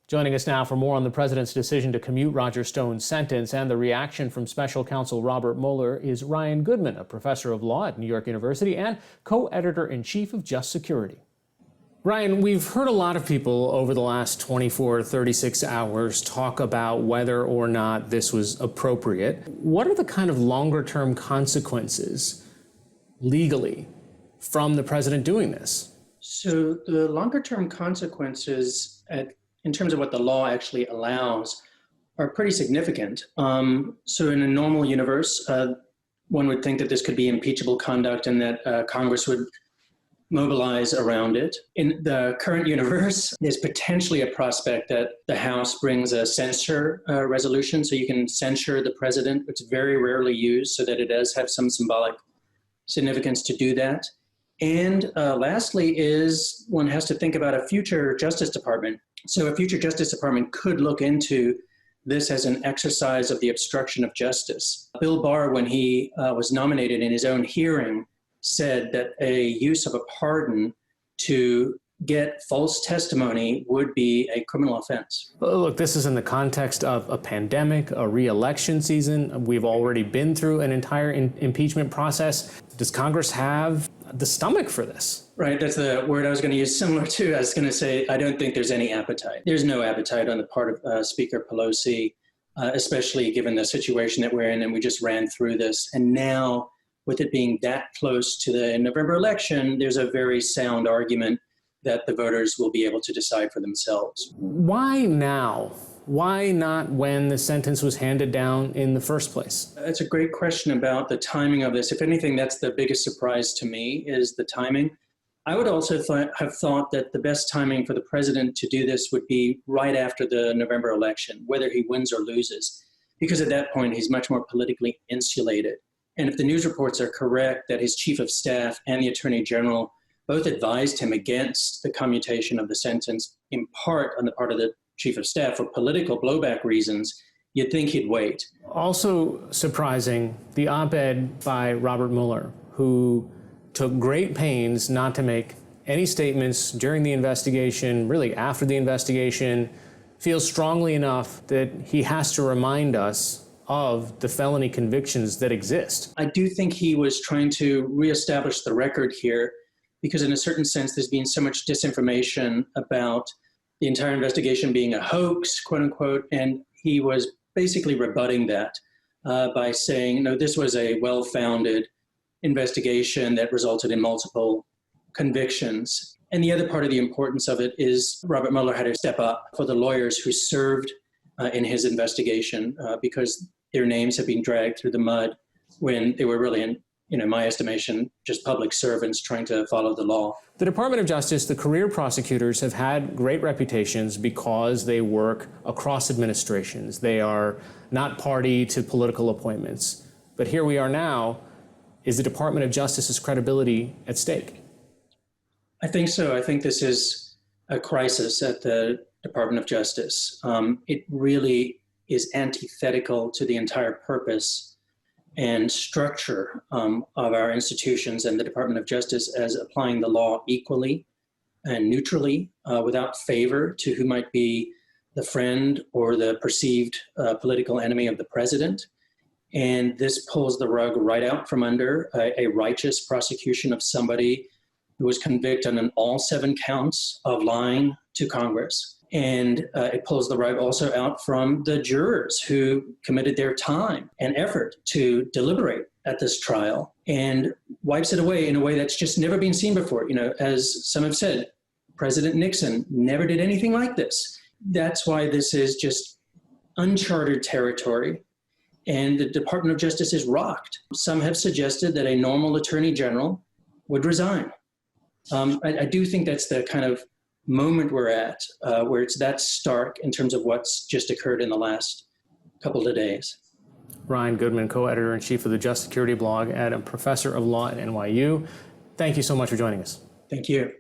Joining us now for more on the president's decision to commute Roger Stone's sentence and the reaction from special counsel Robert Mueller is Ryan Goodman, a professor of law at New York University and co-editor-in-chief of Just Security. Ryan, we've heard a lot of people over the last 24 to 36 hours talk about whether or not this was appropriate. What are the kind of longer-term consequences legally from the president doing this? So the longer-term consequences in terms of what the law actually allows are pretty significant. So in a normal universe, one would think that this could be impeachable conduct and that Congress would mobilize around it. In the current universe, there's potentially a prospect that the House brings a censure resolution, so you can censure the president. It's very rarely used, so that it does have some symbolic significance to do that. And lastly is one has to think about a future Justice Department. So a future Justice Department could look into this as an exercise of the obstruction of justice. Bill Barr, when he was nominated in his own hearing, said that a use of a pardon to get false testimony would be a criminal offense. Look, this is in the context of a pandemic, a re-election season. We've already been through an entire impeachment process. Does Congress have the stomach for this? Right, that's the word I was going to use, similar to, I was going to say, I don't think there's any appetite. There's no appetite on the part of Speaker Pelosi, especially given the situation that we're in, and we just ran through this. And now, with it being that close to the November election, there's a very sound argument that the voters will be able to decide for themselves. Why now? Why not when the sentence was handed down in the first place? That's a great question about the timing of this. If anything, that's the biggest surprise to me, is the timing. I would also have thought that the best timing for the president to do this would be right after the November election, whether he wins or loses, because at that point, he's much more politically insulated. And if the news reports are correct that his chief of staff and the attorney general both advised him against the commutation of the sentence, in part on the part of the chief of staff for political blowback reasons, you'd think he'd wait. Also surprising, the op-ed by Robert Mueller, who took great pains not to make any statements during the investigation, really after the investigation, feels strongly enough that he has to remind us of the felony convictions that exist. I do think he was trying to reestablish the record here, because in a certain sense, there's been so much disinformation about the entire investigation being a hoax, quote unquote, and he was basically rebutting that by saying, no, this was a well-founded investigation that resulted in multiple convictions. And the other part of the importance of it is Robert Mueller had to step up for the lawyers who served in his investigation because their names have been dragged through the mud when they were really, in my estimation, just public servants trying to follow the law. The Department of Justice, the career prosecutors, have had great reputations because they work across administrations. They are not party to political appointments. But here we are now. Is the Department of Justice's credibility at stake? I think so. I think this is a crisis at the Department of Justice. It really is antithetical to the entire purpose and structure of our institutions and the Department of Justice as applying the law equally and neutrally without favor to who might be the friend or the perceived political enemy of the president. And this pulls the rug right out from under a righteous prosecution of somebody who was convicted on all 7 counts of lying to Congress. And it pulls the rug also out from the jurors who committed their time and effort to deliberate at this trial, and wipes it away in a way that's just never been seen before. As some have said, President Nixon never did anything like this. That's why this is just uncharted territory. And the Department of Justice is rocked. Some have suggested that a normal attorney general would resign. I do think that's the kind of moment we're at, where it's that stark in terms of what's just occurred in the last couple of days. Ryan Goodman, co-editor-in-chief of the Just Security blog and a professor of law at NYU. Thank you so much for joining us. Thank you.